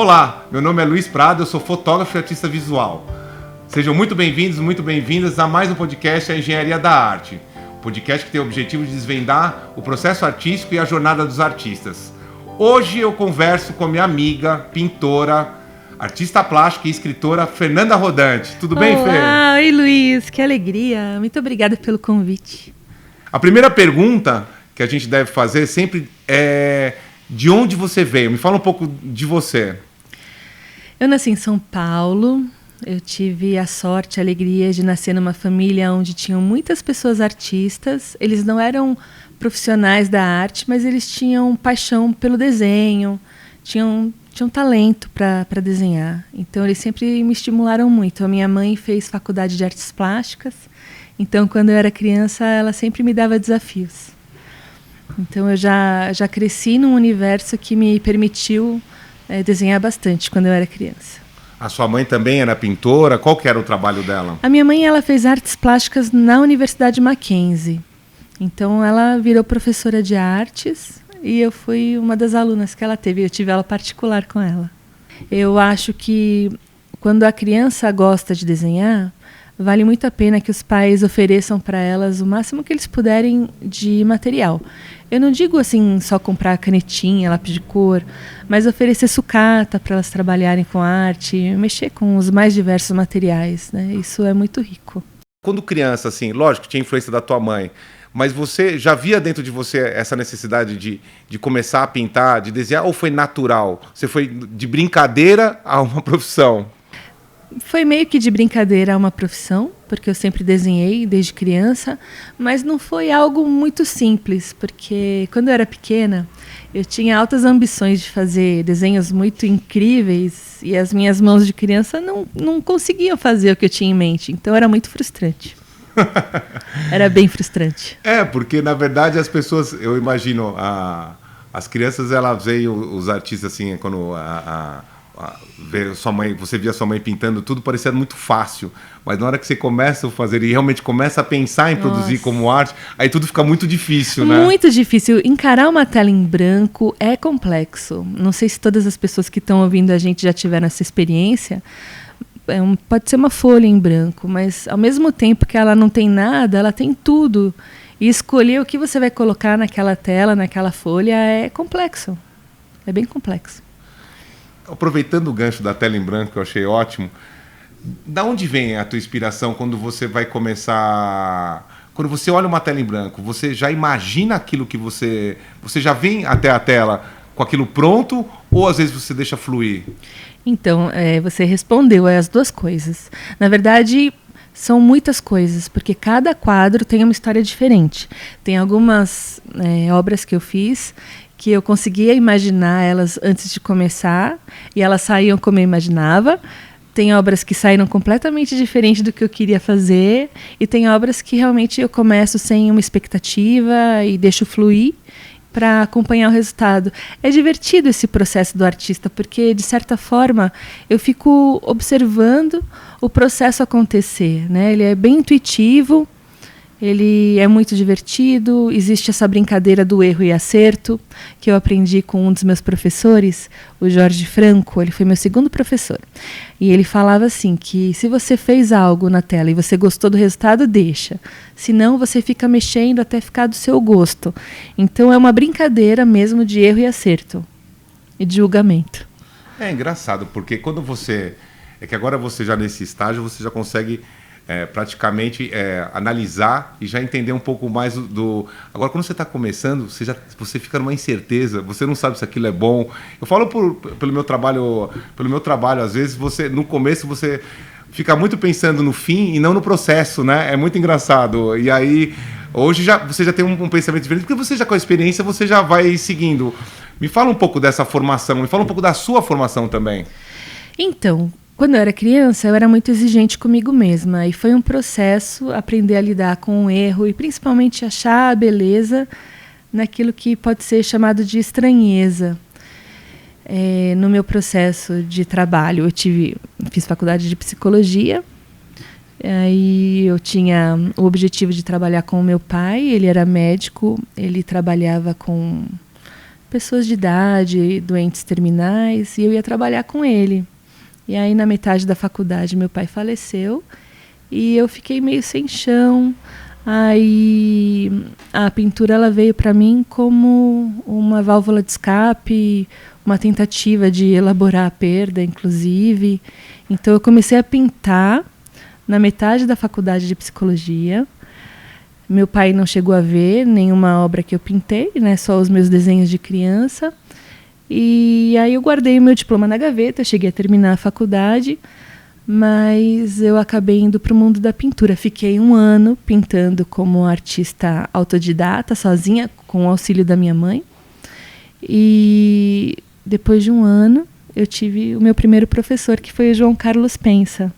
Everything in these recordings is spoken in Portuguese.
Olá, meu nome é Luiz Prado, eu sou fotógrafo e artista visual. Sejam muito bem-vindos, muito bem-vindas a mais um podcast A Engenharia da Arte. Um podcast que tem o objetivo de desvendar o processo artístico e a jornada dos artistas. Hoje eu converso com minha amiga, pintora, artista plástica e escritora Fernanda Rodante. Tudo bem, Fê? Oi, Luiz, que alegria. Muito obrigada pelo convite. A primeira pergunta que a gente deve fazer sempre é: de onde você veio? Me fala um pouco de você. Eu nasci em São Paulo. Eu tive a sorte, a alegria de nascer numa família onde tinham muitas pessoas artistas. Eles não eram profissionais da arte, mas eles tinham paixão pelo desenho, tinham talento para desenhar. Então, eles sempre me estimularam muito. A minha mãe fez faculdade de artes plásticas. Então, quando eu era criança, ela sempre me dava desafios. Então, eu já cresci num universo que me permitiu desenhar bastante quando eu era criança. A sua mãe também era pintora? Qual que era o trabalho dela? A minha mãe, ela fez artes plásticas na Universidade Mackenzie. Então, ela virou professora de artes e eu fui uma das alunas que ela teve. Eu tive aula particular com ela. Eu acho que quando a criança gosta de desenhar, vale muito a pena que os pais ofereçam para elas o máximo que eles puderem de material. Eu não digo assim só comprar canetinha, lápis de cor, mas oferecer sucata para elas trabalharem com arte, mexer com os mais diversos materiais, né? Isso é muito rico. Quando criança, assim, lógico, tinha influência da tua mãe, mas você já via dentro de você essa necessidade de começar a pintar, de desenhar, ou foi natural? Você foi de brincadeira a uma profissão? Foi meio que de brincadeira uma profissão, porque eu sempre desenhei desde criança, mas não foi algo muito simples, porque quando eu era pequena, eu tinha altas ambições de fazer desenhos muito incríveis e as minhas mãos de criança não conseguiam fazer o que eu tinha em mente, então era muito frustrante. Era bem frustrante. Porque na verdade as pessoas, eu imagino, as crianças, elas veem os artistas assim, quando ver sua mãe, você via sua mãe pintando, tudo parecia muito fácil, mas na hora que você começa a fazer e realmente começa a pensar em produzir como arte, aí tudo fica muito difícil, né? Muito difícil. Encarar uma tela em branco é complexo. Não sei se todas as pessoas que estão ouvindo a gente já tiveram essa experiência. Pode ser uma folha em branco, mas ao mesmo tempo que ela não tem nada, ela tem tudo. E escolher o que você vai colocar naquela tela, naquela folha, é complexo. É bem complexo. Aproveitando o gancho da tela em branco, que eu achei ótimo, da onde vem a tua inspiração quando você vai começar... Quando você olha uma tela em branco, você já imagina aquilo que você já vem até a tela com aquilo pronto, ou às vezes você deixa fluir? Então, você respondeu as duas coisas. Na verdade, são muitas coisas, porque cada quadro tem uma história diferente. Tem algumas obras que eu fiz que eu conseguia imaginar elas antes de começar, e elas saíam como eu imaginava. Tem obras que saíram completamente diferente do que eu queria fazer, e tem obras que realmente eu começo sem uma expectativa e deixo fluir para acompanhar o resultado. É divertido esse processo do artista, porque, de certa forma, eu fico observando o processo acontecer, né? Ele é bem intuitivo, ele é muito divertido, existe essa brincadeira do erro e acerto, que eu aprendi com um dos meus professores, o Jorge Franco. Ele foi meu segundo professor. E ele falava assim, que se você fez algo na tela e você gostou do resultado, deixa. Senão você fica mexendo até ficar do seu gosto. Então é uma brincadeira mesmo de erro e acerto. E de julgamento. É engraçado, porque quando você... É que agora você já nesse estágio, você já consegue... praticamente analisar e já entender um pouco mais do... Agora, quando você está começando, você fica numa incerteza, você não sabe se aquilo é bom. Eu falo pelo meu trabalho, às vezes, no começo, você fica muito pensando no fim e não no processo, né? É muito engraçado. E aí, hoje você já tem um pensamento diferente, porque você já com a experiência, você já vai seguindo. Me fala um pouco dessa formação, me fala um pouco da sua formação também. Então, quando eu era criança, eu era muito exigente comigo mesma, e foi um processo aprender a lidar com o erro e principalmente achar a beleza naquilo que pode ser chamado de estranheza. No meu processo de trabalho, fiz faculdade de psicologia, aí eu tinha o objetivo de trabalhar com o meu pai. Ele era médico, ele trabalhava com pessoas de idade, doentes terminais, e eu ia trabalhar com ele. E aí, na metade da faculdade, meu pai faleceu e eu fiquei meio sem chão. Aí a pintura ela veio para mim como uma válvula de escape, uma tentativa de elaborar a perda, inclusive. Então eu comecei a pintar na metade da faculdade de psicologia. Meu pai não chegou a ver nenhuma obra que eu pintei, né, só os meus desenhos de criança. E aí eu guardei o meu diploma na gaveta, cheguei a terminar a faculdade, mas eu acabei indo para o mundo da pintura. Fiquei 1 ano pintando como artista autodidata, sozinha, com o auxílio da minha mãe. E depois de 1 ano, eu tive o meu primeiro professor, que foi o João Carlos Pensa,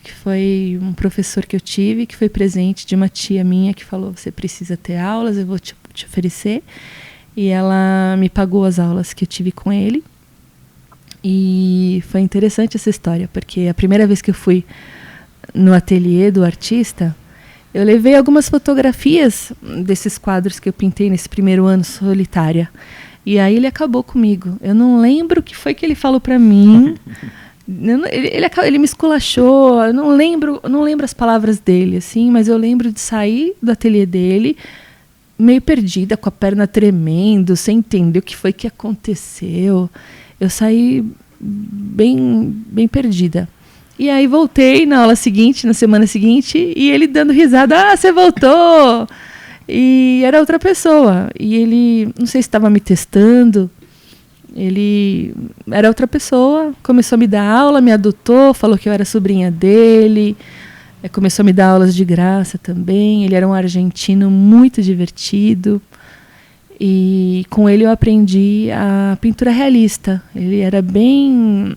que foi um professor que eu tive, que foi presente de uma tia minha, que falou, você precisa ter aulas, eu vou te oferecer. E ela me pagou as aulas que eu tive com ele. E foi interessante essa história, porque a primeira vez que eu fui no ateliê do artista, eu levei algumas fotografias desses quadros que eu pintei nesse primeiro ano solitária. E aí ele acabou comigo. Eu não lembro o que foi que ele falou para mim. Ele me esculachou. Eu não lembro as palavras dele, assim, mas eu lembro de sair do ateliê dele meio perdida, com a perna tremendo, sem entender o que foi que aconteceu. Eu saí bem perdida. E aí voltei na aula seguinte, na semana seguinte, e ele dando risada, você voltou! E era outra pessoa. E ele, não sei se estava me testando, ele era outra pessoa, começou a me dar aula, me adotou, falou que eu era sobrinha dele, começou a me dar aulas de graça também. Ele era um argentino muito divertido. E com ele eu aprendi a pintura realista. Ele era bem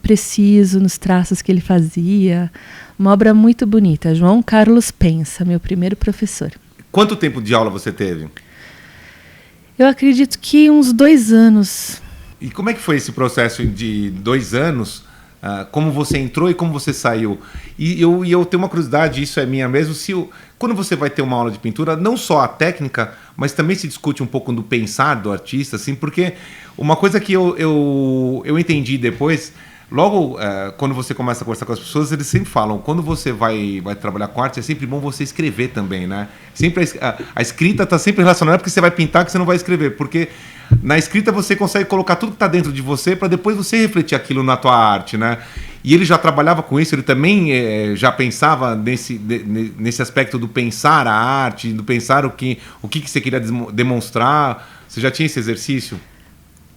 preciso nos traços que ele fazia. Uma obra muito bonita. João Carlos Pensa, meu primeiro professor. Quanto tempo de aula você teve? Eu acredito que uns 2 anos. E como é que foi esse processo de 2 anos? Como você entrou e como você saiu? E eu tenho uma curiosidade, isso é minha mesmo, quando você vai ter uma aula de pintura, não só a técnica, mas também se discute um pouco do pensar do artista, assim, porque uma coisa que eu entendi depois, logo quando você começa a conversar com as pessoas, eles sempre falam, quando você vai trabalhar com arte, é sempre bom você escrever também, né? Sempre a escrita está sempre relacionada, porque você vai pintar que você não vai escrever, porque na escrita você consegue colocar tudo que está dentro de você para depois você refletir aquilo na tua arte, né? E ele já trabalhava com isso, ele também já pensava nesse aspecto do pensar a arte, do pensar o que você queria demonstrar. Você já tinha esse exercício?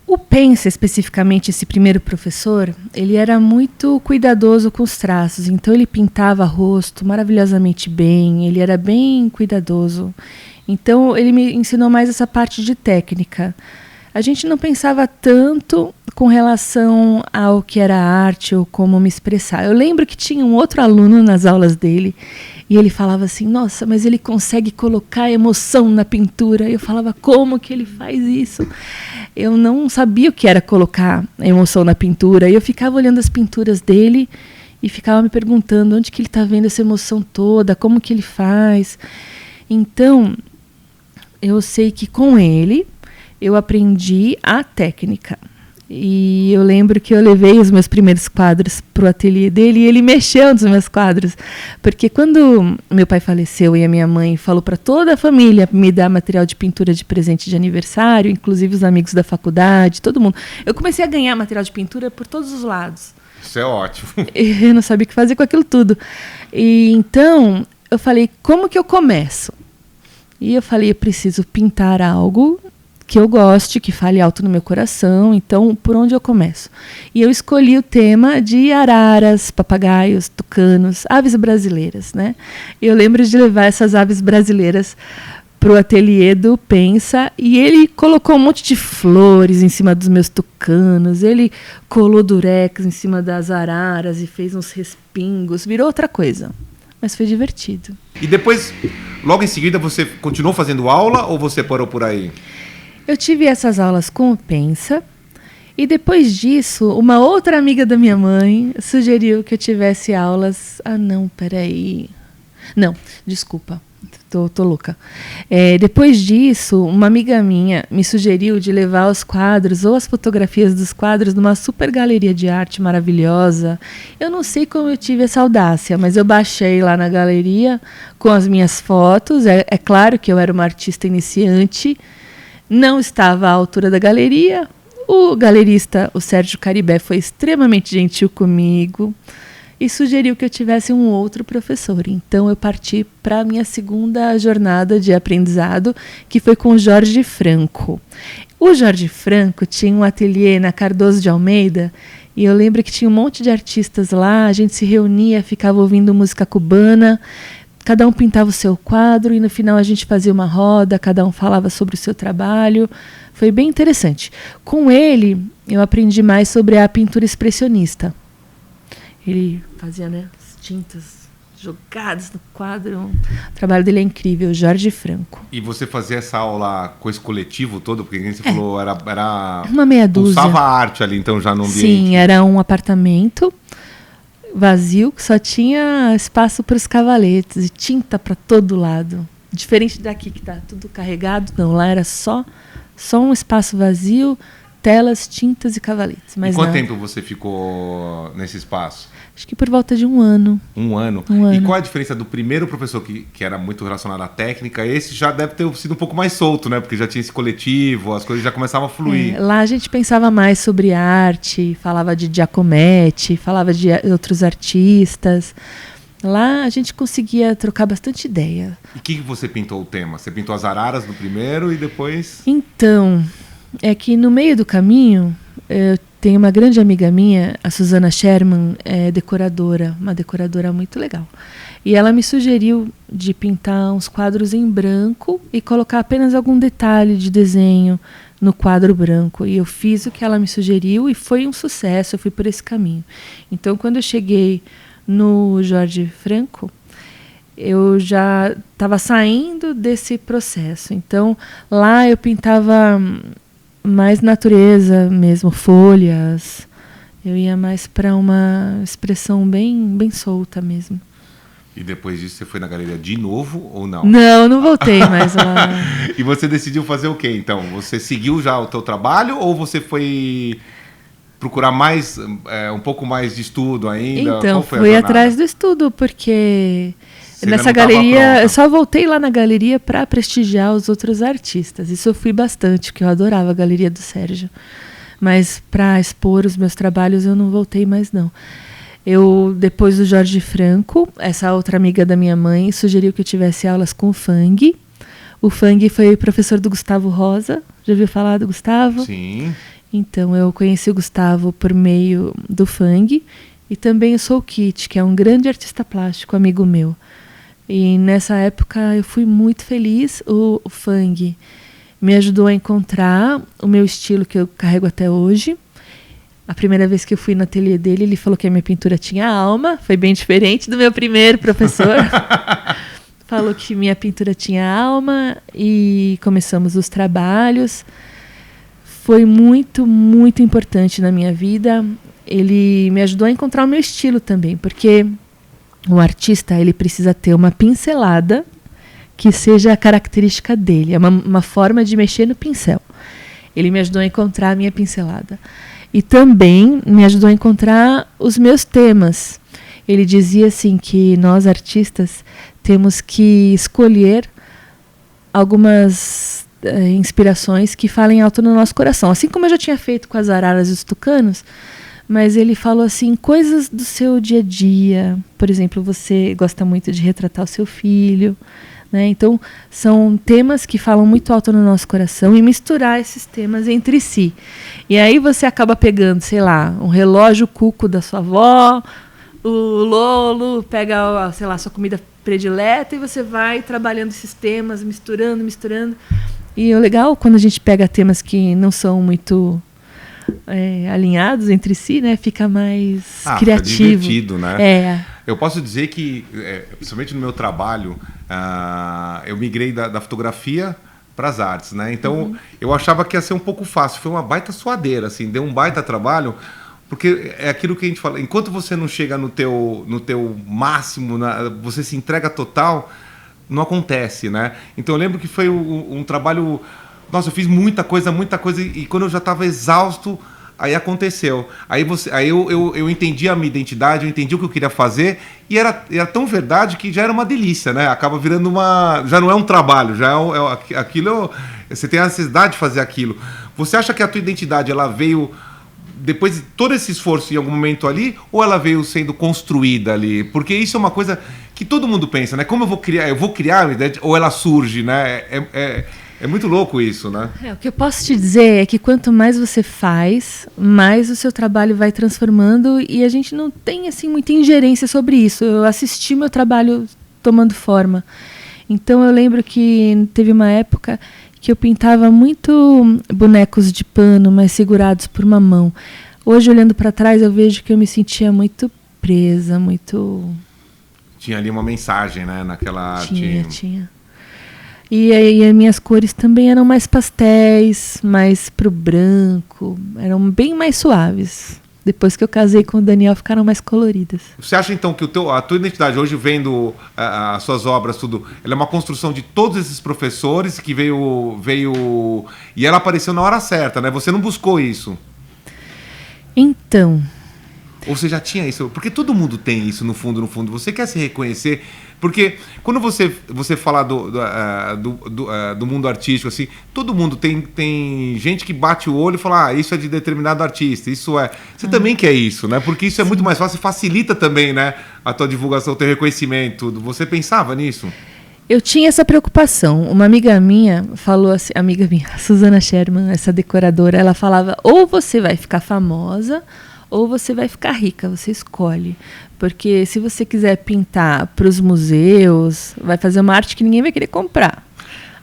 O Pensa, especificamente, esse primeiro professor, ele era muito cuidadoso com os traços. Então ele pintava rosto maravilhosamente bem, ele era bem cuidadoso. Então ele me ensinou mais essa parte de técnica. A gente não pensava tanto com relação ao que era arte ou como me expressar. Eu lembro que tinha um outro aluno nas aulas dele e ele falava assim, nossa, mas ele consegue colocar emoção na pintura. Eu falava, como que ele faz isso? Eu não sabia o que era colocar emoção na pintura. E eu ficava olhando as pinturas dele e ficava me perguntando onde que ele está vendo essa emoção toda, como que ele faz. Então, eu sei que com ele eu aprendi a técnica. E eu lembro que eu levei os meus primeiros quadros para o ateliê dele e ele mexeu nos meus quadros. Porque quando meu pai faleceu e a minha mãe falou para toda a família me dar material de pintura de presente de aniversário, inclusive os amigos da faculdade, todo mundo, eu comecei a ganhar material de pintura por todos os lados. Isso é ótimo. Eu não sabia o que fazer com aquilo tudo. E então eu falei, como que eu começo? E eu falei, eu preciso pintar algo que eu goste, que fale alto no meu coração, então por onde eu começo? E eu escolhi o tema de araras, papagaios, tucanos, aves brasileiras, né? Eu lembro de levar essas aves brasileiras para o ateliê do Pensa e ele colocou um monte de flores em cima dos meus tucanos, ele colou durex em cima das araras e fez uns respingos, virou outra coisa, mas foi divertido. E depois, logo em seguida, você continuou fazendo aula ou você parou por aí? Eu tive essas aulas com o Pensa e depois disso, uma outra amiga da minha mãe sugeriu que eu tivesse aulas... Não, desculpa. Tô louca. Depois disso, uma amiga minha me sugeriu de levar os quadros ou as fotografias dos quadros numa super galeria de arte maravilhosa. Eu não sei como eu tive essa audácia, mas eu baixei lá na galeria com as minhas fotos. É claro que eu era uma artista iniciante, não estava à altura da galeria. O galerista, o Sérgio Caribé, foi extremamente gentil comigo e sugeriu que eu tivesse um outro professor. Então, eu parti para a minha segunda jornada de aprendizado, que foi com o Jorge Franco. O Jorge Franco tinha um ateliê na Cardoso de Almeida, e eu lembro que tinha um monte de artistas lá, a gente se reunia, ficava ouvindo música cubana, cada um pintava o seu quadro, e no final a gente fazia uma roda, cada um falava sobre o seu trabalho. Foi bem interessante. Com ele, eu aprendi mais sobre a pintura expressionista. Ele fazia, né, as tintas jogadas no quadro. O trabalho dele é incrível, Jorge Franco. E você fazia essa aula com esse coletivo todo? Porque você falou, era uma meia dúzia. Pulsava a arte ali, então, já no ambiente. Sim, era um apartamento vazio, que só tinha espaço para os cavaletes e tinta para todo lado. Diferente daqui, que está tudo carregado. Não, lá era só um espaço vazio, telas, tintas e cavaletes. Mas e quanto tempo você ficou nesse espaço? Acho que por volta de 1 ano. 1 ano? E qual a diferença do primeiro professor, que era muito relacionado à técnica? Esse já deve ter sido um pouco mais solto, né? Porque já tinha esse coletivo, as coisas já começavam a fluir. Lá a gente pensava mais sobre arte, falava de Giacometti, falava de outros artistas. Lá a gente conseguia trocar bastante ideia. E o que você pintou o tema? Você pintou as araras no primeiro e depois... Então, é que no meio do caminho, eu tenho uma grande amiga minha, a Susana Sherman, decoradora, uma decoradora muito legal. E ela me sugeriu de pintar uns quadros em branco e colocar apenas algum detalhe de desenho no quadro branco. E eu fiz o que ela me sugeriu e foi um sucesso, eu fui por esse caminho. Então, quando eu cheguei no Jorge Franco, eu já estava saindo desse processo. Então, lá eu pintava mais natureza mesmo, folhas. Eu ia mais para uma expressão bem solta mesmo. E depois disso você foi na galeria de novo ou não? Não voltei mais lá. E você decidiu fazer o quê, então? Você seguiu já o teu trabalho ou você foi procurar mais, um pouco mais de estudo ainda? Então, fui atrás do estudo, porque você nessa galeria, eu só voltei lá na galeria para prestigiar os outros artistas. Isso eu fui bastante, porque eu adorava a galeria do Sérgio. Mas para expor os meus trabalhos eu não voltei mais, não. Depois do Jorge Franco, essa outra amiga da minha mãe sugeriu que eu tivesse aulas com o Fang. O Fang foi professor do Gustavo Rosa. Já ouviu falar do Gustavo? Sim. Então, eu conheci o Gustavo por meio do Fang. E também o Soul Kit, que é um grande artista plástico, amigo meu. E nessa época eu fui muito feliz. O Fang me ajudou a encontrar o meu estilo que eu carrego até hoje. A primeira vez que eu fui no ateliê dele, ele falou que a minha pintura tinha alma. Foi bem diferente do meu primeiro professor. Falou que minha pintura tinha alma e começamos os trabalhos. Foi muito, muito importante na minha vida. Ele me ajudou a encontrar o meu estilo também, porque o artista ele precisa ter uma pincelada que seja a característica dele. É uma forma de mexer no pincel. Ele me ajudou a encontrar a minha pincelada. E também me ajudou a encontrar os meus temas. Ele dizia assim que nós artistas temos que escolher algumas inspirações que falem alto no nosso coração. Assim como eu já tinha feito com as araras e os tucanos, mas ele falou assim, coisas do seu dia a dia. Por exemplo, você gosta muito de retratar o seu filho, né? Então, são temas que falam muito alto no nosso coração e misturar esses temas entre si. E aí você acaba pegando, sei lá, um relógio cuco da sua avó, o Lolo, pega, sei lá, sua comida predileta e você vai trabalhando esses temas, misturando. E o legal, quando a gente pega temas que não são muito alinhados entre si, né, fica mais criativo. Fica divertido, né? Eu posso dizer que, principalmente no meu trabalho, eu migrei da fotografia para as artes, né? Então, eu achava que ia ser um pouco fácil. Foi uma baita suadeira, assim, deu um baita trabalho, porque é aquilo que a gente fala, enquanto você não chega no teu máximo, você se entrega total, não acontece, né? Então eu lembro que foi um trabalho... Nossa, eu fiz muita coisa, e quando eu já estava exausto, aí aconteceu. Aí eu entendi a minha identidade, eu entendi o que eu queria fazer, e era tão verdade que já era uma delícia, né? Acaba virando uma... Já não é um trabalho, já aquilo... Você tem a necessidade de fazer aquilo. Você acha que a tua identidade, ela veio depois de todo esse esforço em algum momento ali, ou ela veio sendo construída ali? Porque isso é uma coisa que todo mundo pensa, né? Como eu vou criar? Eu vou criar uma identidade, ou ela surge, né? É muito louco isso, né? O que eu posso te dizer é que quanto mais você faz, mais o seu trabalho vai transformando, e a gente não tem assim muita ingerência sobre isso. Eu assisti meu trabalho tomando forma. Então eu lembro que teve uma época que eu pintava muito bonecos de pano, mas segurados por uma mão. Hoje, olhando para trás, eu vejo que eu me sentia muito presa, muito... Tinha ali uma mensagem, né, naquela arte. Tinha. E aí as minhas cores também eram mais pastéis, mais pro branco, eram bem mais suaves. Depois que eu casei com o Daniel, ficaram mais coloridas. Você acha, então, que a tua identidade, hoje vendo as suas obras, tudo, ela é uma construção de todos esses professores que veio... E ela apareceu na hora certa, né? Você não buscou isso? Então... Ou você já tinha isso? Porque todo mundo tem isso, no fundo. Você quer se reconhecer... Porque quando você fala do mundo artístico, assim, todo mundo tem gente que bate o olho e fala, isso é de determinado artista, isso é... Você também quer isso, né? Porque isso é muito mais fácil e facilita também, né? A tua divulgação, o teu reconhecimento. Você pensava nisso? Eu tinha essa preocupação. Uma amiga minha falou assim, amiga minha, a Susana Sherman, essa decoradora, ela falava, ou você vai ficar famosa, ou você vai ficar rica, você escolhe. Porque se você quiser pintar para os museus, vai fazer uma arte que ninguém vai querer comprar.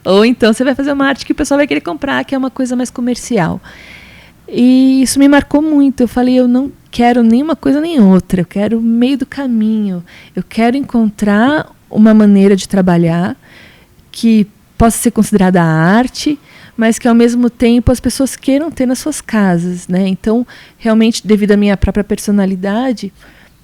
Ou então você vai fazer uma arte que o pessoal vai querer comprar, que é uma coisa mais comercial. E isso me marcou muito. Eu falei, eu não quero nem uma coisa nem outra. Eu quero o meio do caminho. Eu quero encontrar uma maneira de trabalhar que possa ser considerada arte, mas que ao mesmo tempo as pessoas queiram ter nas suas casas, né? Então, realmente, devido à minha própria personalidade,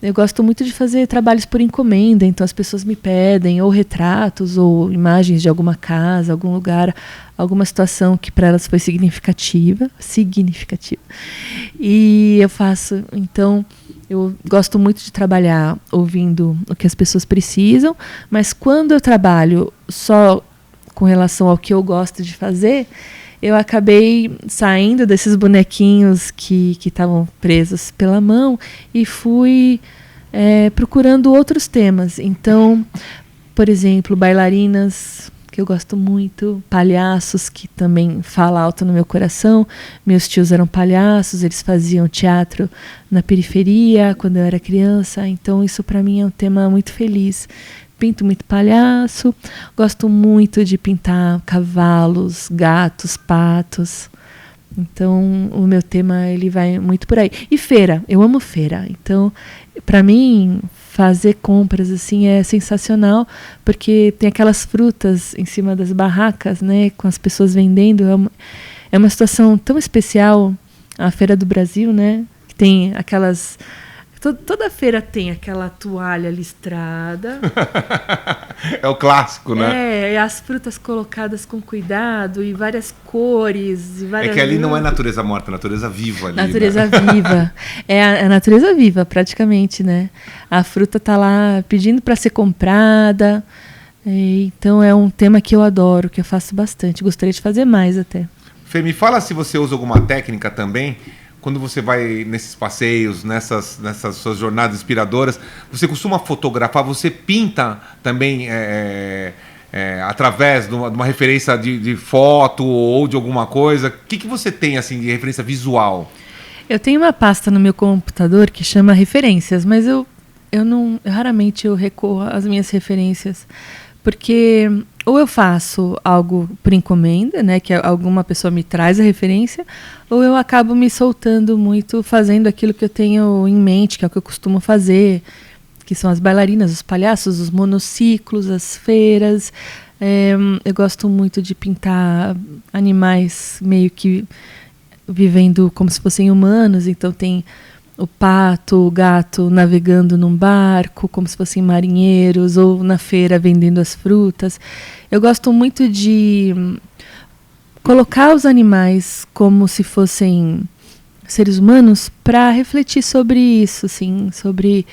eu gosto muito de fazer trabalhos por encomenda. Então as pessoas me pedem ou retratos ou imagens de alguma casa, algum lugar, alguma situação que para elas foi significativa. E eu faço. Então eu gosto muito de trabalhar ouvindo o que as pessoas precisam, mas quando eu trabalho só com relação ao que eu gosto de fazer, eu acabei saindo desses bonequinhos que estavam presos pela mão e fui procurando outros temas. Então, por exemplo, bailarinas, que eu gosto muito, palhaços, que também fala alto no meu coração. Meus tios eram palhaços, eles faziam teatro na periferia quando eu era criança, então isso para mim é um tema muito feliz. Pinto muito palhaço, gosto muito de pintar cavalos, gatos, patos. Então, o meu tema ele vai muito por aí. E feira, eu amo feira. Então, para mim, fazer compras assim é sensacional, porque tem aquelas frutas em cima das barracas, né, com as pessoas vendendo. É uma situação tão especial, a Feira do Brasil, né, que tem aquelas... Toda feira tem aquela toalha listrada. É o clássico, né? E as frutas colocadas com cuidado, e várias cores. E várias... É que ali não é natureza morta, é natureza viva ali. Natureza né? viva. É a natureza viva, praticamente, né? A fruta está lá pedindo para ser comprada. Então é um tema que eu adoro, que eu faço bastante. Gostaria de fazer mais até. Fê, me fala se você usa alguma técnica também. Quando você vai nesses passeios, nessas suas jornadas inspiradoras, você costuma fotografar, você pinta também através de uma referência de foto ou de alguma coisa? O que você tem assim de referência visual? Eu tenho uma pasta no meu computador que chama referências, mas eu raramente eu recorro às minhas referências, porque ou eu faço algo por encomenda, né, que alguma pessoa me traz a referência, ou eu acabo me soltando muito fazendo aquilo que eu tenho em mente, que é o que eu costumo fazer, que são as bailarinas, os palhaços, os monociclos, as feiras. Eu gosto muito de pintar animais meio que vivendo como se fossem humanos, então tem o pato, o gato navegando num barco, como se fossem marinheiros, ou na feira vendendo as frutas. Eu gosto muito de colocar os animais como se fossem seres humanos para refletir sobre isso, assim, sobre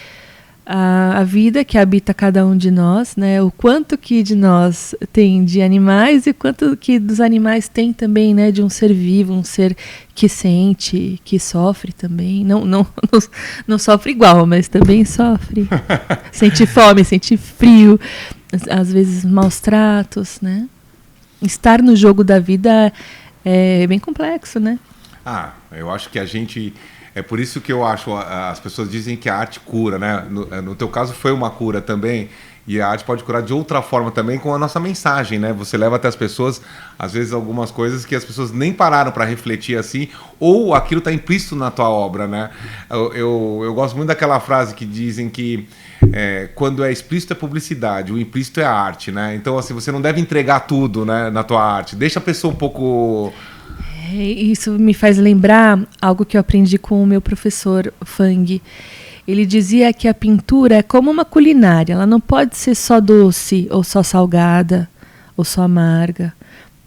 a vida que habita cada um de nós, né? O quanto que de nós tem de animais e quanto que dos animais tem também, né? De um ser vivo, um ser que sente, que sofre também. Não sofre igual, mas também sofre. Sente fome, sente frio, às vezes maus tratos, né? Estar no jogo da vida é bem complexo, né? Eu acho que a gente... É por isso que eu acho, as pessoas dizem que a arte cura, né? No teu caso foi uma cura também, e a arte pode curar de outra forma também com a nossa mensagem, né? Você leva até as pessoas, às vezes, algumas coisas que as pessoas nem pararam para refletir assim, ou aquilo está implícito na tua obra, né? Eu gosto muito daquela frase que dizem que quando é explícito é publicidade, o implícito é a arte, né? Então, assim, você não deve entregar tudo, né, na tua arte. Deixa a pessoa um pouco... Isso me faz lembrar algo que eu aprendi com o meu professor Fang. Ele dizia que a pintura é como uma culinária. Ela não pode ser só doce, ou só salgada, ou só amarga.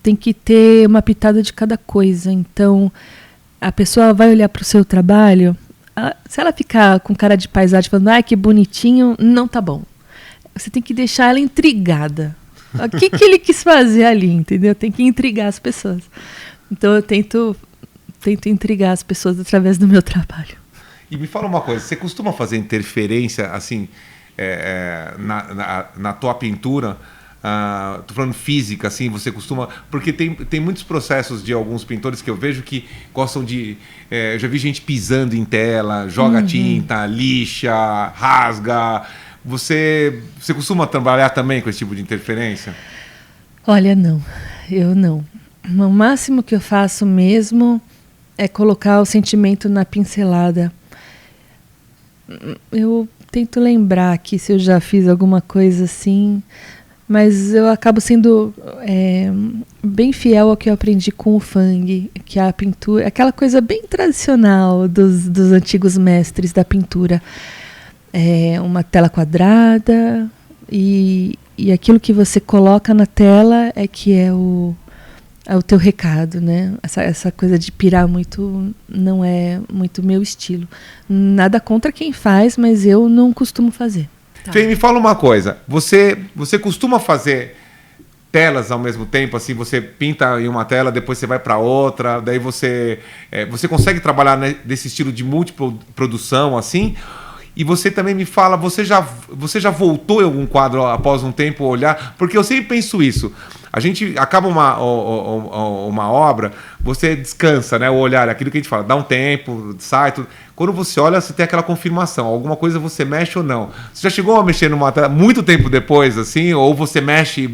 Tem que ter uma pitada de cada coisa. Então, a pessoa vai olhar para o seu trabalho, se ela ficar com cara de paisagem, falando, que bonitinho, não tá bom. Você tem que deixar ela intrigada. O que ele quis fazer ali, entendeu? Tem que intrigar as pessoas. Então eu tento intrigar as pessoas através do meu trabalho. E me fala uma coisa, você costuma fazer interferência assim na tua pintura? Tô falando física, assim, você costuma... Porque tem muitos processos de alguns pintores que eu vejo que gostam de... eu já vi gente pisando em tela, joga tinta, lixa, rasga. Você costuma trabalhar também com esse tipo de interferência? Olha, não. Eu não. O máximo que eu faço mesmo é colocar o sentimento na pincelada. Eu tento lembrar aqui se eu já fiz alguma coisa assim, mas eu acabo sendo bem fiel ao que eu aprendi com o Fang, que é a pintura, aquela coisa bem tradicional dos antigos mestres da pintura. Uma tela quadrada e aquilo que você coloca na tela é que é o teu recado, né? Essa coisa de pirar muito não é muito meu estilo. Nada contra quem faz, mas eu não costumo fazer. Tá. Fê, me fala uma coisa. Você costuma fazer telas ao mesmo tempo? Assim, você pinta em uma tela, depois você vai para outra, daí você consegue trabalhar nesse estilo de multiprodução, assim? E você também me fala, você já voltou em algum quadro após um tempo olhar? Porque eu sempre penso isso. A gente acaba uma obra, você descansa, né? O olhar, aquilo que a gente fala, dá um tempo, sai, tudo. Quando você olha, você tem aquela confirmação. Alguma coisa você mexe ou não. Você já chegou a mexer numa tela muito tempo depois, assim? Ou você mexe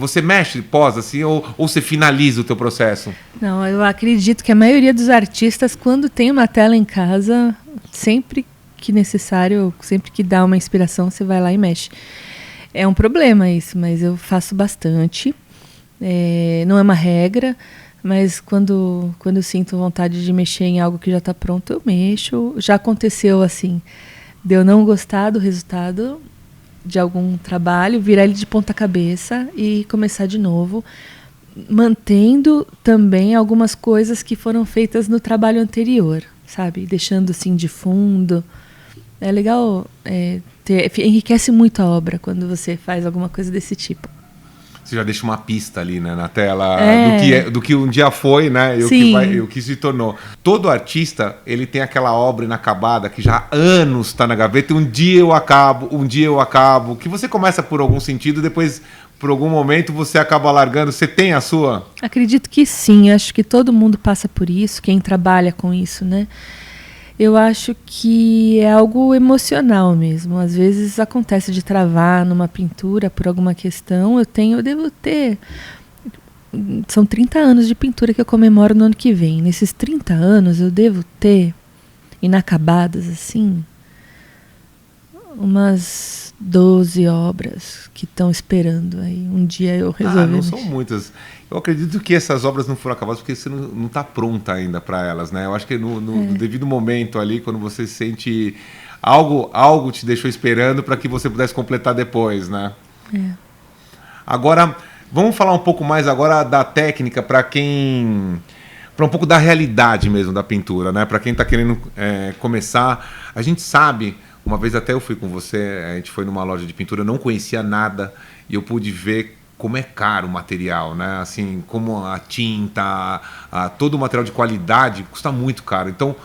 pós, assim? Ou você finaliza o teu processo? Não, eu acredito que a maioria dos artistas, quando tem uma tela em casa, sempre que necessário, sempre que dá uma inspiração, você vai lá e mexe. É um problema isso, mas eu faço bastante. Não é uma regra, mas quando eu sinto vontade de mexer em algo que já está pronto, eu mexo. Já aconteceu assim, de eu não gostar do resultado de algum trabalho, virar ele de ponta cabeça e começar de novo, mantendo também algumas coisas que foram feitas no trabalho anterior, sabe? Deixando assim de fundo. É legal, enriquece muito a obra quando você faz alguma coisa desse tipo. Você já deixa uma pista ali, né, na tela do que um dia foi, né, e o que se tornou. Todo artista, ele tem aquela obra inacabada que já há anos está na gaveta, um dia eu acabo, que você começa por algum sentido, depois por algum momento você acaba largando. Você tem a sua? Acredito que sim, acho que todo mundo passa por isso, quem trabalha com isso, né? Eu acho que é algo emocional mesmo. Às vezes acontece de travar numa pintura por alguma questão. Eu devo ter... São 30 anos de pintura que eu comemoro no ano que vem. Nesses 30 anos eu devo ter inacabadas, assim, umas 12 obras que estão esperando aí. Um dia eu resolvi. Não são muitas. Eu acredito que essas obras não foram acabadas porque você não está pronta ainda para elas, né? Eu acho que no devido momento ali, quando você sente algo te deixou esperando para que você pudesse completar depois, né? Agora, vamos falar um pouco mais agora da técnica para um pouco da realidade mesmo da pintura, né? Para quem está querendo começar, a gente sabe. Uma vez até eu fui com você, a gente foi numa loja de pintura, eu não conhecia nada e eu pude ver como é caro o material, né? Assim, como a tinta, todo o material de qualidade custa muito caro. Então,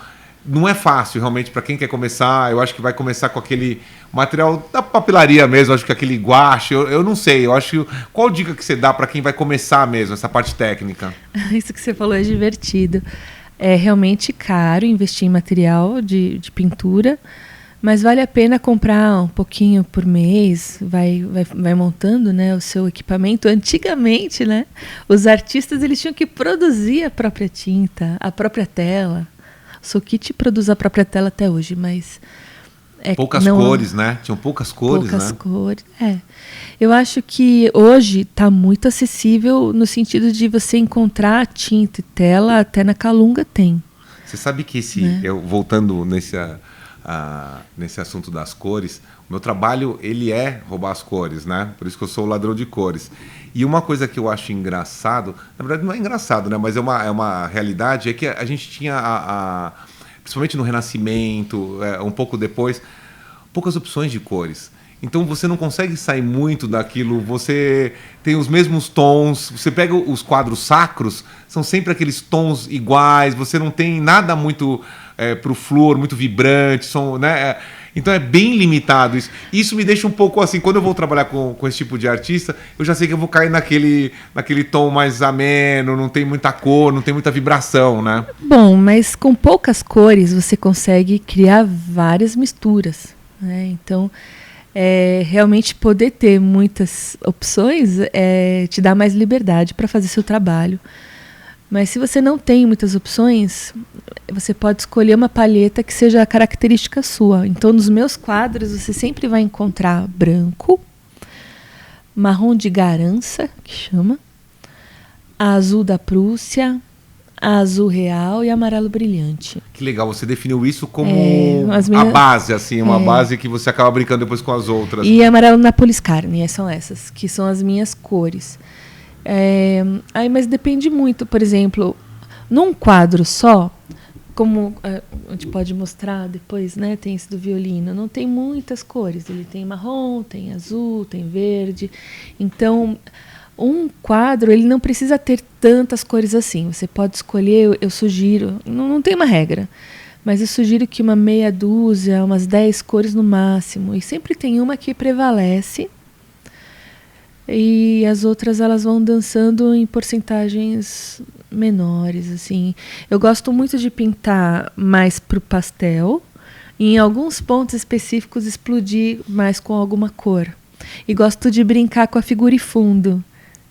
não é fácil realmente para quem quer começar. Eu acho que vai começar com aquele material da papelaria mesmo, acho que aquele guache, eu não sei. Eu acho qual dica que você dá para quem vai começar mesmo essa parte técnica? Isso que você falou é divertido. É realmente caro investir em material de pintura. Mas vale a pena comprar um pouquinho por mês, vai montando, né, o seu equipamento. Antigamente, né, os artistas eles tinham que produzir a própria tinta, a própria tela. O Sokit produz a própria tela até hoje, mas... poucas cores, né? Tinham poucas cores, poucas cores, Eu acho que hoje está muito acessível no sentido de você encontrar tinta e tela, até na Calunga tem. Você sabe que voltando nesse assunto das cores, o meu trabalho ele é roubar as cores, né? Por isso que eu sou o ladrão de cores. E uma coisa que eu acho engraçado, na verdade não é engraçado, né? Mas é uma realidade, é que a gente tinha, principalmente no Renascimento, um pouco depois, poucas opções de cores. Então você não consegue sair muito daquilo, você tem os mesmos tons, você pega os quadros sacros, são sempre aqueles tons iguais, você não tem nada muito pro flúor, muito vibrante, né? Então é bem limitado isso. Isso me deixa um pouco assim, quando eu vou trabalhar com esse tipo de artista, eu já sei que eu vou cair naquele tom mais ameno, não tem muita cor, não tem muita vibração, né? Bom, mas com poucas cores você consegue criar várias misturas, né? Então... realmente poder ter muitas opções te dá mais liberdade para fazer seu trabalho. Mas se você não tem muitas opções, você pode escolher uma palheta que seja a característica sua. Então, nos meus quadros, você sempre vai encontrar branco, marrom de garança, que chama, azul da Prússia, azul real e amarelo brilhante. Que legal, você definiu isso como a base, assim, uma base que você acaba brincando depois com as outras. E amarelo Nápoles Carne, são essas, que são as minhas cores. Mas depende muito, por exemplo, num quadro só, como a gente pode mostrar depois, né? Tem esse do violino, não tem muitas cores, ele tem marrom, tem azul, tem verde, então... Um quadro, ele não precisa ter tantas cores assim. Você pode escolher, eu sugiro, não tem uma regra, mas eu sugiro que uma meia dúzia, umas 10 cores no máximo. E sempre tem uma que prevalece e as outras elas vão dançando em porcentagens menores, assim. Eu gosto muito de pintar mais pro pastel e em alguns pontos específicos explodir mais com alguma cor. E gosto de brincar com a figura e fundo.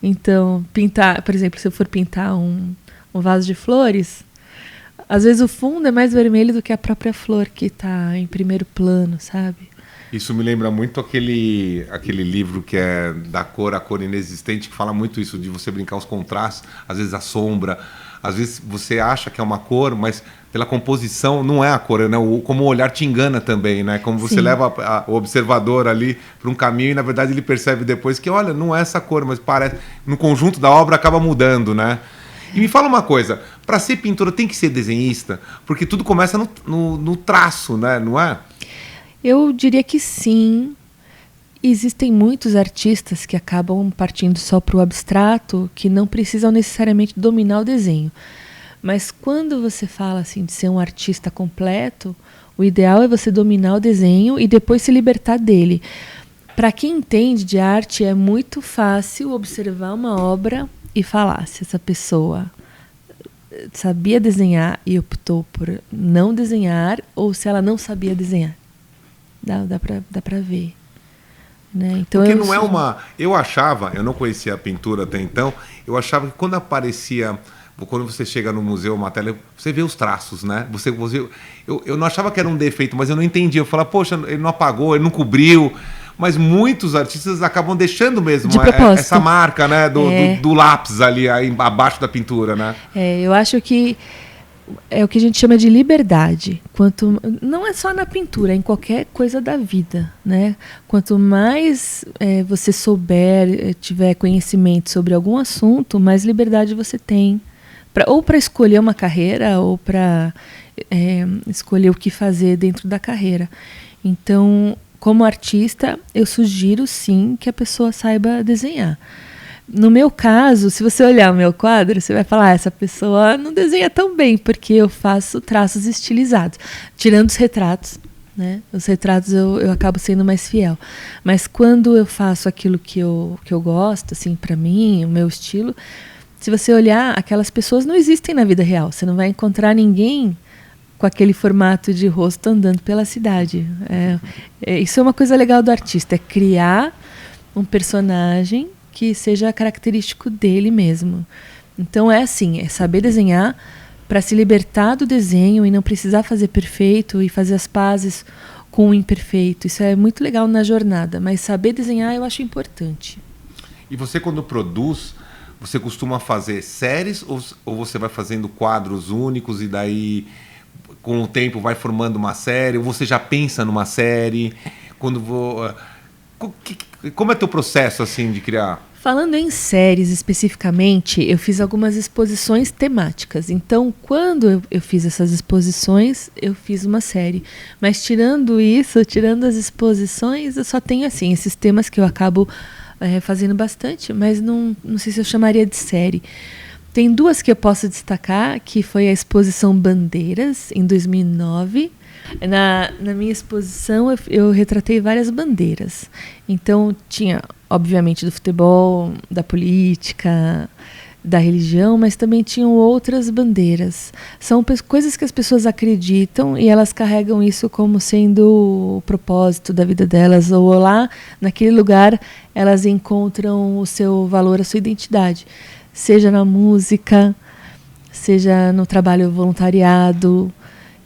Então, pintar, por exemplo, se eu for pintar um vaso de flores, às vezes o fundo é mais vermelho do que a própria flor que está em primeiro plano, sabe? Isso me lembra muito aquele livro que é Da Cor, a Cor Inexistente, que fala muito isso, de você brincar os contrastes, às vezes a sombra, às vezes você acha que é uma cor, mas pela composição não é a cor, né? Como o olhar te engana também, né? Como você leva o observador ali para um caminho e na verdade ele percebe depois que, olha, não é essa cor, mas parece, no conjunto da obra acaba mudando, né? E me fala uma coisa, para ser pintora tem que ser desenhista? Porque tudo começa no traço, né? Não é? Eu diria que sim. Existem muitos artistas que acabam partindo só para o abstrato, que não precisam necessariamente dominar o desenho. Mas quando você fala assim de ser um artista completo, o ideal é você dominar o desenho e depois se libertar dele. Para quem entende de arte, é muito fácil observar uma obra e falar se essa pessoa sabia desenhar e optou por não desenhar ou se ela não sabia desenhar. Dá para ver. Né? Então porque não é uma... Eu achava, eu não conhecia a pintura até então, eu achava que quando aparecia... Quando você chega no museu, uma tela, você vê os traços, né? Eu não achava que era um defeito, mas eu não entendia. Eu falava, poxa, ele não apagou, ele não cobriu. mas muitos artistas acabam deixando mesmo de propósito. Essa marca, né, do lápis ali aí, abaixo da pintura, né? Eu acho que é o que a gente chama de liberdade. Não é só na pintura, é em qualquer coisa da vida, né? Quanto mais você souber, tiver conhecimento sobre algum assunto, mais liberdade você tem. Ou para escolher uma carreira, ou para escolher o que fazer dentro da carreira. Então, como artista, eu sugiro sim que a pessoa saiba desenhar. No meu caso, se você olhar o meu quadro, você vai falar, essa pessoa não desenha tão bem, porque eu faço traços estilizados, tirando os retratos, né? Os retratos eu acabo sendo mais fiel. Mas quando eu faço aquilo que eu gosto, assim, para mim, o meu estilo, se você olhar, aquelas pessoas não existem na vida real. Você não vai encontrar ninguém com aquele formato de rosto andando pela cidade. Isso é uma coisa legal do artista, é criar um personagem que seja característico dele mesmo. Então é saber desenhar para se libertar do desenho e não precisar fazer perfeito e fazer as pazes com o imperfeito. Isso é muito legal na jornada, mas saber desenhar eu acho importante. E você, quando produz, você costuma fazer séries ou você vai fazendo quadros únicos e daí com o tempo vai formando uma série, ou você já pensa numa série? Como é teu processo assim de criar? Falando em séries especificamente, eu fiz algumas exposições temáticas. Então, quando eu fiz essas exposições, eu fiz uma série. Mas tirando as exposições, eu só tenho esses temas que eu acabo fazendo bastante, mas não sei se eu chamaria de série. Tem duas que eu posso destacar, que foi a exposição Bandeiras, em 2009. Na minha exposição, eu retratei várias bandeiras. Então, tinha, obviamente, do futebol, da política, da religião, mas também tinham outras bandeiras. São coisas que as pessoas acreditam e elas carregam isso como sendo o propósito da vida delas, ou lá, naquele lugar, elas encontram o seu valor, a sua identidade. Seja na música, seja no trabalho voluntariado.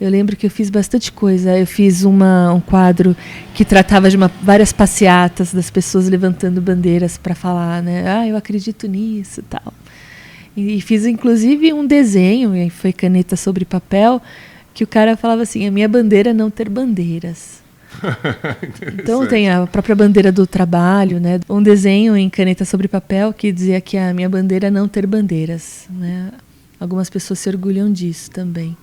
Eu lembro que eu fiz bastante coisa. Eu fiz um quadro que tratava de várias passeatas das pessoas levantando bandeiras para falar, né? Eu acredito nisso e tal. E fiz, inclusive, um desenho, e foi caneta sobre papel, que o cara falava assim, a minha bandeira é não ter bandeiras. Então tem a própria bandeira do trabalho, né? Um desenho em caneta sobre papel que dizia que a minha bandeira é não ter bandeiras, né? Algumas pessoas se orgulham disso também.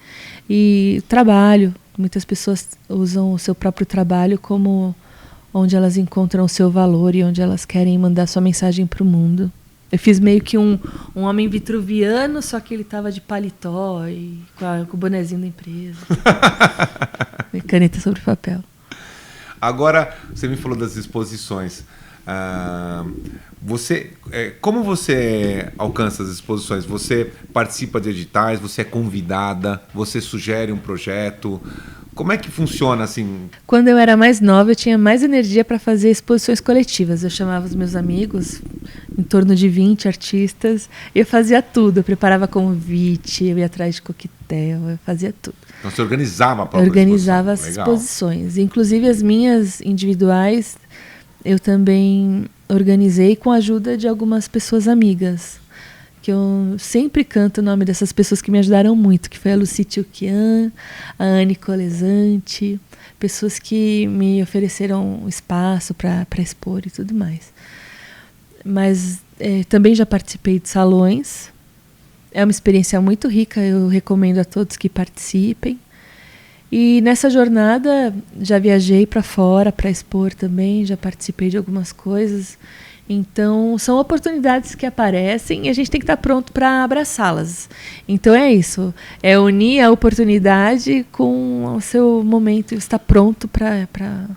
E trabalho, muitas pessoas usam o seu próprio trabalho como onde elas encontram o seu valor e onde elas querem mandar sua mensagem para o mundo. Eu fiz meio que um homem vitruviano, só que ele estava de paletó e com o bonezinho da empresa. Caneta sobre papel. Agora, você me falou das exposições. Como você alcança as exposições? Você participa de editais? Você é convidada? Você sugere um projeto? Como é que funciona assim? Quando eu era mais nova, eu tinha mais energia para fazer exposições coletivas. Eu chamava os meus amigos, em torno de 20 artistas, e eu fazia tudo. Eu preparava convite, eu ia atrás de coquetel, eu fazia tudo. Então você organizava a própria Organizava as Legal. Exposições. Inclusive as minhas individuais, eu também organizei com a ajuda de algumas pessoas amigas, que eu sempre canto o nome dessas pessoas que me ajudaram muito, que foi a Lucy Tchoukian, a Anne Colesante, pessoas que me ofereceram espaço para expor e tudo mais. Mas também já participei de salões. É uma experiência muito rica, eu recomendo a todos que participem. E nessa jornada já viajei para fora para expor também, já participei de algumas coisas. Então, são oportunidades que aparecem e a gente tem que estar pronto para abraçá-las. Então, é isso. É unir a oportunidade com o seu momento e estar pronto para...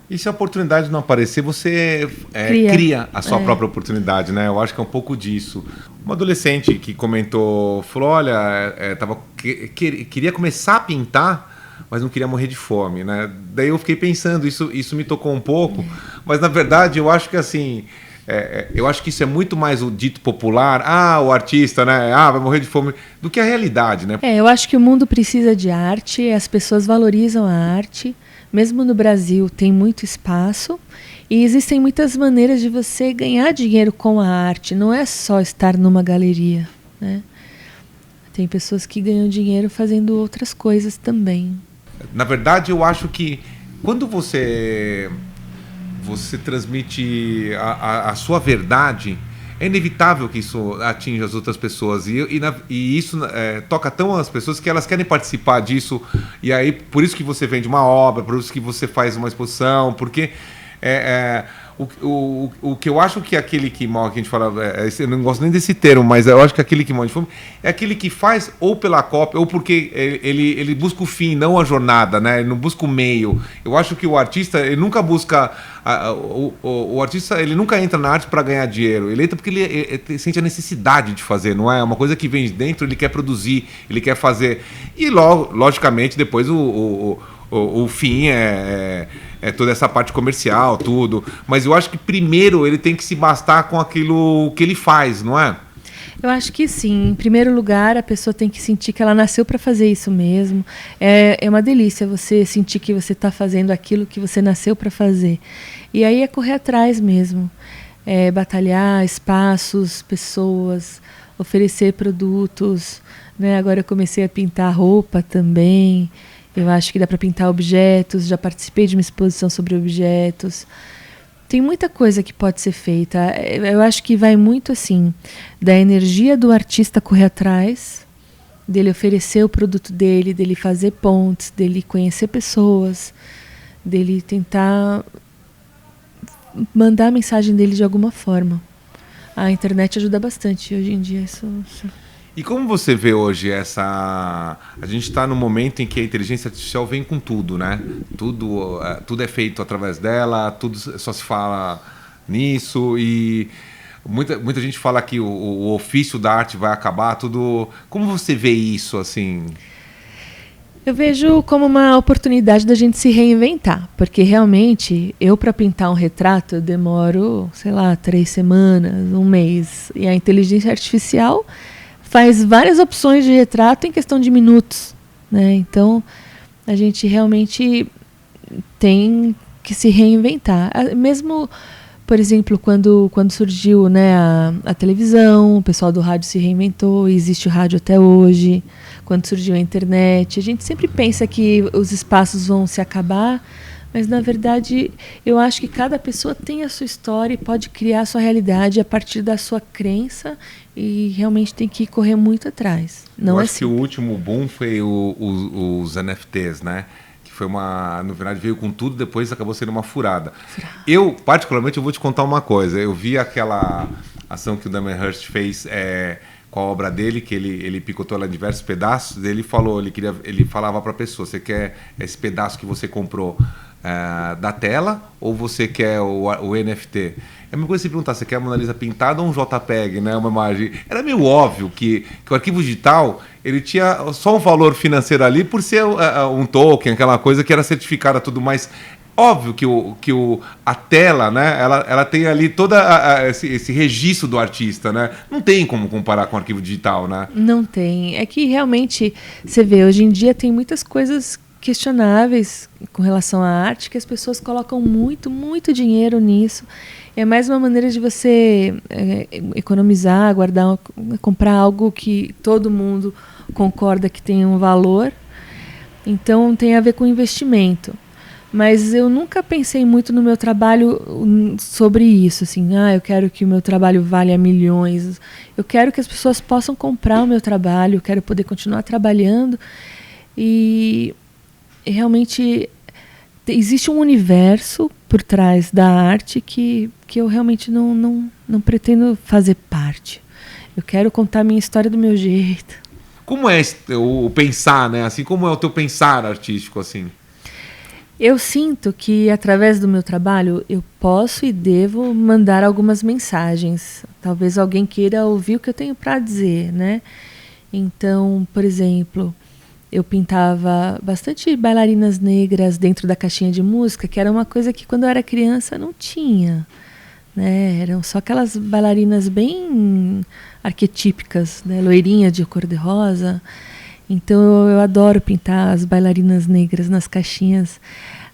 E se a oportunidade não aparecer, você cria a sua própria oportunidade, né? Eu acho que é um pouco disso. Uma adolescente que comentou, falou, olha, queria começar a pintar, mas não queria morrer de fome, né? Daí eu fiquei pensando, isso me tocou um pouco, mas na verdade eu acho que assim... eu acho que isso é muito mais o dito popular, o artista, né? Vai morrer de fome, do que a realidade, né? Eu acho que o mundo precisa de arte, as pessoas valorizam a arte, mesmo no Brasil, tem muito espaço e existem muitas maneiras de você ganhar dinheiro com a arte. Não é só estar numa galeria, né? Tem pessoas que ganham dinheiro fazendo outras coisas também. Na verdade, eu acho que quando você transmite a sua verdade, é inevitável que isso atinja as outras pessoas. E isso toca tão as pessoas que elas querem participar disso. E aí, por isso que você vende uma obra, por isso que você faz uma exposição, porque o que eu acho que aquele que morre, que a gente fala, eu não gosto nem desse termo, mas eu acho que aquele que morre de fome é aquele que faz ou pela cópia, ou porque ele busca o fim, não a jornada, né? Ele não busca o meio. Eu acho que o artista, ele nunca busca... O artista, ele nunca entra na arte para ganhar dinheiro. Ele entra porque ele sente a necessidade de fazer, não é? Uma coisa que vem de dentro, ele quer produzir, ele quer fazer. E, logicamente, depois o fim é toda essa parte comercial, tudo. Mas eu acho que primeiro ele tem que se bastar com aquilo que ele faz, não é? Eu acho que sim. Em primeiro lugar, a pessoa tem que sentir que ela nasceu para fazer isso mesmo. É uma delícia você sentir que você está fazendo aquilo que você nasceu para fazer. E aí é correr atrás mesmo. É batalhar espaços, pessoas, oferecer produtos, né? Agora eu comecei a pintar roupa também. Eu acho que dá para pintar objetos. Já participei de uma exposição sobre objetos. Tem muita coisa que pode ser feita. Eu acho que vai muito assim, da energia do artista correr atrás, dele oferecer o produto dele, dele fazer pontes, dele conhecer pessoas, dele tentar mandar a mensagem dele de alguma forma. A internet ajuda bastante hoje em dia. Isso. E como você vê hoje a gente está num momento em que a inteligência artificial vem com tudo, né? Tudo é feito através dela, tudo só se fala nisso e muita gente fala que o ofício da arte vai acabar, tudo. Como você vê isso, assim? Eu vejo como uma oportunidade da gente se reinventar, porque realmente eu, para pintar um retrato, eu demoro, 3 semanas, 1 mês, e a inteligência artificial faz várias opções de retrato em questão de minutos, né? Então, a gente realmente tem que se reinventar. Mesmo, por exemplo, quando surgiu, né, a televisão, o pessoal do rádio se reinventou, e existe o rádio até hoje. Quando surgiu a internet, a gente sempre pensa que os espaços vão se acabar, mas, na verdade, eu acho que cada pessoa tem a sua história e pode criar a sua realidade a partir da sua crença e realmente tem que correr muito atrás. Eu acho que o último boom foi os NFTs, né? Que foi na verdade, veio com tudo, depois acabou sendo uma furada. Eu, particularmente, eu vou te contar uma coisa. Eu vi aquela ação que o Damien Hirst fez com a obra dele, que ele picotou ela em diversos pedaços. Ele falava para a pessoa: você quer esse pedaço que você comprou da tela ou você quer o NFT? É a mesma coisa se perguntar: você quer a Mona Lisa pintada ou um JPEG, né? Uma imagem. Era meio óbvio que o arquivo digital ele tinha só um valor financeiro ali por ser um token, aquela coisa que era certificada, tudo mais. Óbvio que a tela, né, ela tem ali todo esse registro do artista, né? Não tem como comparar com o arquivo digital, né? Não tem. É que realmente, você vê, hoje em dia tem muitas coisas questionáveis com relação à arte, que as pessoas colocam muito, muito dinheiro nisso. É mais uma maneira de você economizar, guardar, comprar algo que todo mundo concorda que tem um valor. Então tem a ver com investimento. Mas eu nunca pensei muito no meu trabalho sobre isso, assim, eu quero que o meu trabalho valha milhões. Eu quero que as pessoas possam comprar o meu trabalho, eu quero poder continuar trabalhando. E realmente existe um universo por trás da arte que eu realmente não pretendo fazer parte. Eu quero contar a minha história do meu jeito. Como é o pensar, né? Assim, como é o teu pensar artístico, assim? Eu sinto que, através do meu trabalho, eu posso e devo mandar algumas mensagens. Talvez alguém queira ouvir o que eu tenho para dizer, né? Então, por exemplo, eu pintava bastante bailarinas negras dentro da caixinha de música, que era uma coisa que, quando eu era criança, não tinha, né? Eram só aquelas bailarinas bem arquetípicas, né? Loirinha de cor-de-rosa. Então eu adoro pintar as bailarinas negras nas caixinhas.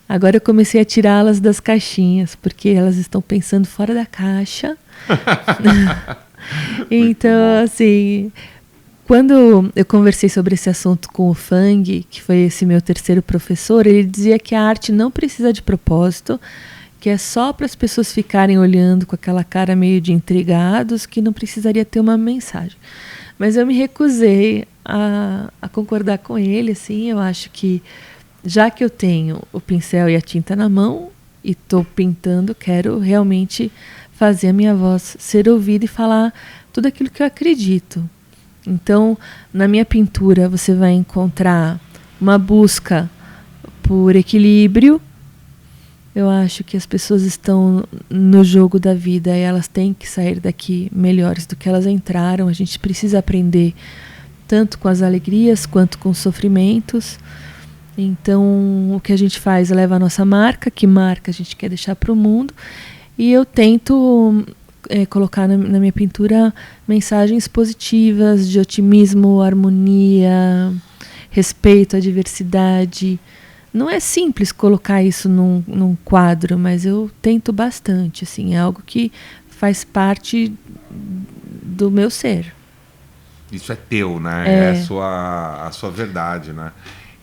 Agora eu comecei a tirá-las das caixinhas, porque elas estão pensando fora da caixa. Então, assim, quando eu conversei sobre esse assunto com o Fang, que foi esse meu terceiro professor, ele dizia que a arte não precisa de propósito, que é só para as pessoas ficarem olhando com aquela cara meio de intrigados, que não precisaria ter uma mensagem. Mas eu me recusei a concordar com ele, assim. Eu acho que, já que eu tenho o pincel e a tinta na mão e estou pintando, quero realmente fazer a minha voz ser ouvida e falar tudo aquilo que eu acredito. Então, na minha pintura, você vai encontrar uma busca por equilíbrio. Eu acho que as pessoas estão no jogo da vida e elas têm que sair daqui melhores do que elas entraram. A gente precisa aprender tanto com as alegrias quanto com os sofrimentos. Então, o que a gente faz é leva a nossa marca, que marca a gente quer deixar para o mundo. E eu tento colocar na minha pintura mensagens positivas de otimismo, harmonia, respeito à diversidade. Não é simples colocar isso num quadro, mas eu tento bastante. Assim, é algo que faz parte do meu ser. Isso é teu, né? É a sua verdade, né?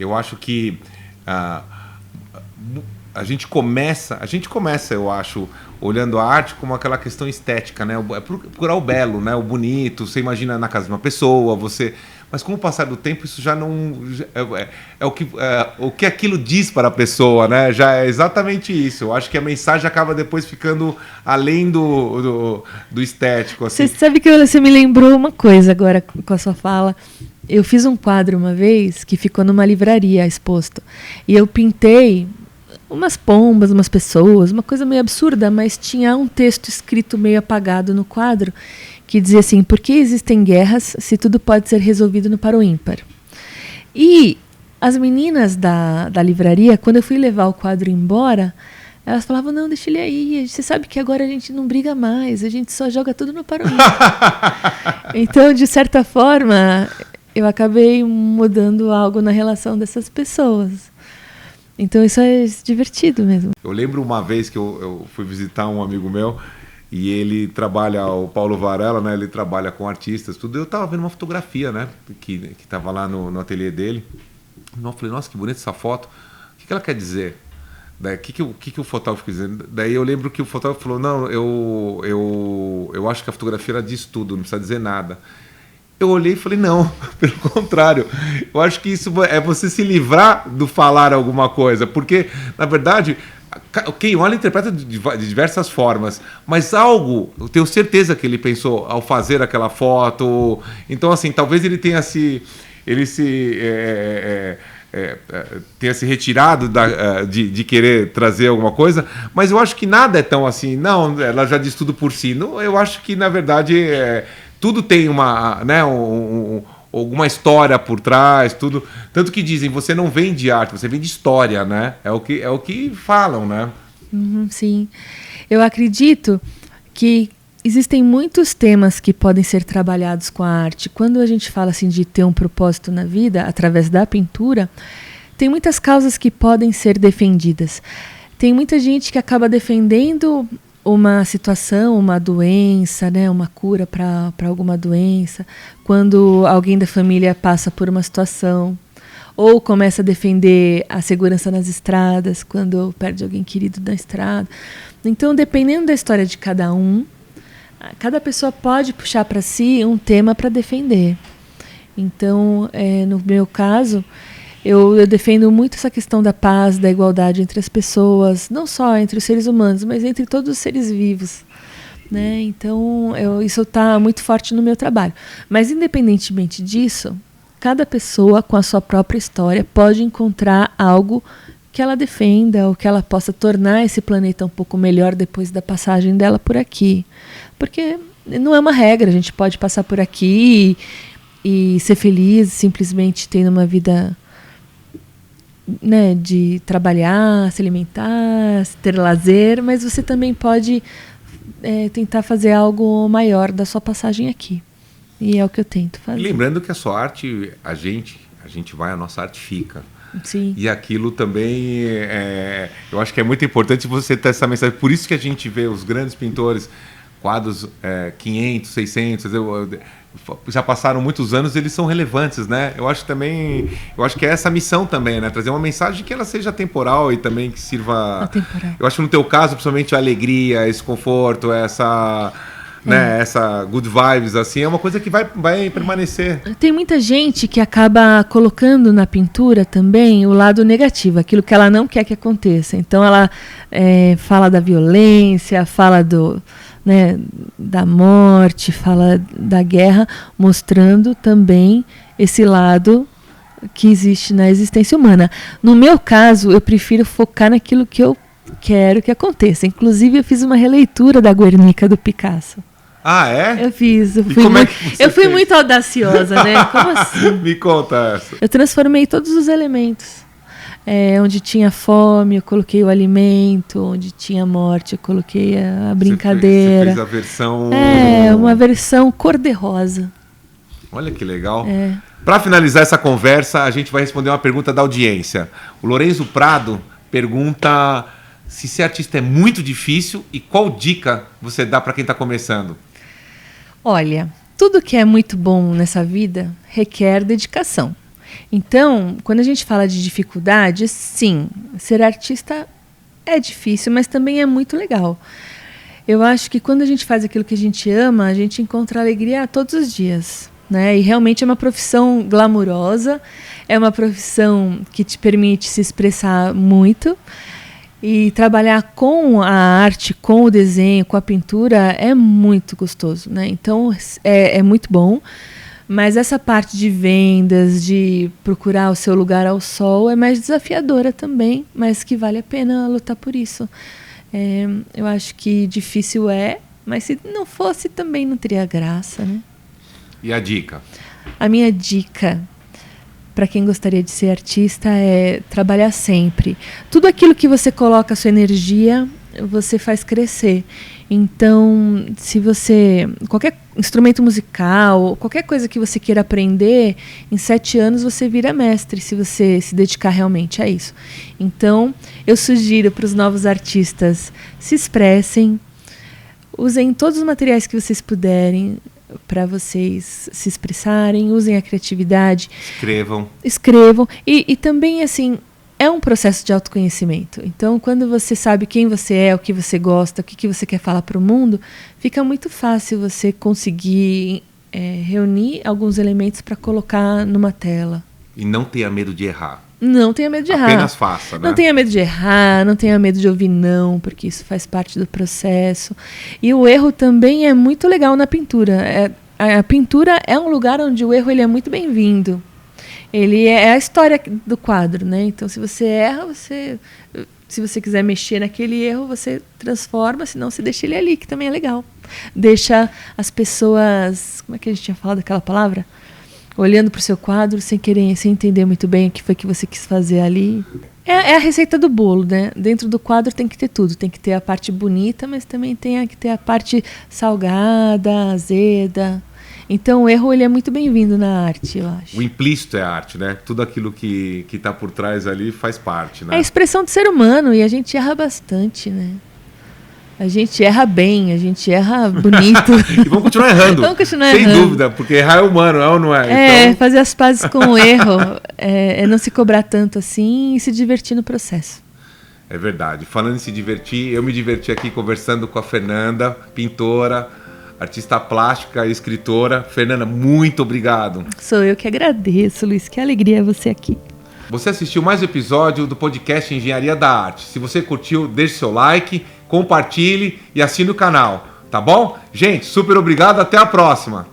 Eu acho que a gente começa, eu acho, olhando a arte como aquela questão estética, né? É procurar o belo, né? O bonito. Você imagina na casa de uma pessoa, mas com o passar do tempo isso já não o que aquilo diz para a pessoa, né? Já é exatamente isso. Eu acho que a mensagem acaba depois ficando além do estético. Assim. Você sabe que você me lembrou uma coisa agora com a sua fala. Eu fiz um quadro uma vez que ficou numa livraria exposto e eu pintei umas pombas, umas pessoas, uma coisa meio absurda, mas tinha um texto escrito meio apagado no quadro que dizia assim: por que existem guerras se tudo pode ser resolvido no par ou ímpar? E as meninas da livraria, quando eu fui levar o quadro embora, elas falavam: não, deixa ele aí, você sabe que agora a gente não briga mais, a gente só joga tudo no par ou ímpar. Então, de certa forma, eu acabei mudando algo na relação dessas pessoas. Então isso é divertido mesmo. Eu lembro uma vez que eu fui visitar um amigo meu e ele trabalha, o Paulo Varela, né? Ele trabalha com artistas, tudo. Eu tava vendo uma fotografia, né? Que tava lá no ateliê dele. Eu falei: nossa, que bonita essa foto. O que ela quer dizer? Daí, o que o fotógrafo quis dizer? Daí eu lembro que o fotógrafo falou: não, eu acho que a fotografia ela diz tudo, não precisa dizer nada. Eu olhei e falei: não, pelo contrário. Eu acho que isso é você se livrar do falar alguma coisa. Porque, na verdade, quem olha interpreta de diversas formas. Mas algo, eu tenho certeza que ele pensou ao fazer aquela foto. Então, assim, talvez ele tenha tenha se retirado de querer trazer alguma coisa. Mas eu acho que nada é tão assim. Não, ela já diz tudo por si. Não, eu acho que, na verdade... tudo tem alguma história por trás, tudo. Tanto que dizem, você não vende arte, você vende história, né? É o que falam, né? Sim. Eu acredito que existem muitos temas que podem ser trabalhados com a arte. Quando a gente fala assim de ter um propósito na vida, através da pintura, tem muitas causas que podem ser defendidas. Tem muita gente que acaba defendendo uma situação, uma doença, né, uma cura para alguma doença, quando alguém da família passa por uma situação, ou começa a defender a segurança nas estradas, quando perde alguém querido na estrada. Então, dependendo da história de cada um, cada pessoa pode puxar para si um tema para defender. Então, no meu caso, eu defendo muito essa questão da paz, da igualdade entre as pessoas, não só entre os seres humanos, mas entre todos os seres vivos, né? Então, isso está muito forte no meu trabalho. Mas, independentemente disso, cada pessoa, com a sua própria história, pode encontrar algo que ela defenda ou que ela possa tornar esse planeta um pouco melhor depois da passagem dela por aqui. Porque não é uma regra, a gente pode passar por aqui e ser feliz simplesmente tendo uma vida... né, de trabalhar, se alimentar, ter lazer, mas você também pode tentar fazer algo maior da sua passagem aqui. E é o que eu tento fazer. Lembrando que a sua arte, a gente vai, a nossa arte fica. Sim. E aquilo também, eu acho que é muito importante você ter essa mensagem. Por isso que a gente vê os grandes pintores, quadros 500, 600, já passaram muitos anos, eles são relevantes, né? Eu acho que é essa missão também, né? Trazer uma mensagem que ela seja atemporal e também que sirva... Atemporal. Eu acho que no teu caso, principalmente a alegria, esse conforto, essa good vibes, assim, é uma coisa que vai permanecer. Tem muita gente que acaba colocando na pintura também o lado negativo, aquilo que ela não quer que aconteça. Então ela fala da violência, fala da morte, fala da guerra, mostrando também esse lado que existe na existência humana. No meu caso, eu prefiro focar naquilo que eu quero que aconteça. Inclusive, eu fiz uma releitura da Guernica do Picasso. Ah, é? Eu fiz. Eu fui muito audaciosa, né? Como assim? Me conta essa. Eu transformei todos os elementos. Onde tinha fome, eu coloquei o alimento. Onde tinha morte, eu coloquei a brincadeira. Você fez a versão... uma versão cor-de-rosa. Olha que legal. Para finalizar essa conversa, a gente vai responder uma pergunta da audiência. O Lorenzo Prado pergunta se ser artista é muito difícil e qual dica você dá para quem está começando? Olha, tudo que é muito bom nessa vida requer dedicação. Então, quando a gente fala de dificuldade, sim, ser artista é difícil, mas também é muito legal. Eu acho que quando a gente faz aquilo que a gente ama, a gente encontra alegria todos os dias, né? E realmente é uma profissão glamurosa, é uma profissão que te permite se expressar muito. E trabalhar com a arte, com o desenho, com a pintura é muito gostoso, né? Então é muito bom. Mas essa parte de vendas, de procurar o seu lugar ao sol é mais desafiadora também, mas que vale a pena lutar por isso. Eu acho que difícil mas se não fosse também não teria graça, né? E a dica? A minha dica para quem gostaria de ser artista é trabalhar sempre. Tudo aquilo que você coloca a sua energia, você faz crescer. Então, se você... qualquer instrumento musical, qualquer coisa que você queira aprender, em 7 anos você vira mestre, se você se dedicar realmente a isso. Então, eu sugiro para os novos artistas, se expressem, usem todos os materiais que vocês puderem, para vocês se expressarem, usem a criatividade. Escrevam. E também, assim, é um processo de autoconhecimento. Então, quando você sabe quem você é, o que você gosta, o que você quer falar para o mundo, fica muito fácil você conseguir reunir alguns elementos para colocar numa tela. E não tenha medo de errar. Não tenha medo de errar. Apenas faça, né? Não tenha medo de errar, não tenha medo de ouvir não, porque isso faz parte do processo. E o erro também é muito legal na pintura. A pintura é um lugar onde o erro ele é muito bem-vindo. Ele é a história do quadro, né? Então, se você erra, se você quiser mexer naquele erro, você transforma, senão você deixa ele ali, que também é legal. Deixa as pessoas... Como é que a gente tinha falado aquela palavra? Olhando para o seu quadro sem entender muito bem o que foi que você quis fazer ali. É a receita do bolo, né? Dentro do quadro tem que ter tudo. Tem que ter a parte bonita, mas também tem que ter a parte salgada, azeda. Então o erro ele é muito bem-vindo na arte, eu acho. O implícito é a arte, né? Tudo aquilo que está por trás ali faz parte, né? É a expressão do ser humano e a gente erra bastante, né? A gente erra bem, a gente erra bonito. E vamos continuar errando. Sem dúvida, porque errar é humano, é ou não é? Então... fazer as pazes com o erro, não se cobrar tanto assim e se divertir no processo. É verdade. Falando em se divertir, eu me diverti aqui conversando com a Fernanda, pintora, artista plástica e escritora. Fernanda, muito obrigado. Sou eu que agradeço, Luiz. Que alegria você aqui. Você assistiu mais um episódio do podcast Engenharia da Arte. Se você curtiu, deixe seu like, compartilhe e assine o canal, tá bom? Gente, super obrigado, até a próxima!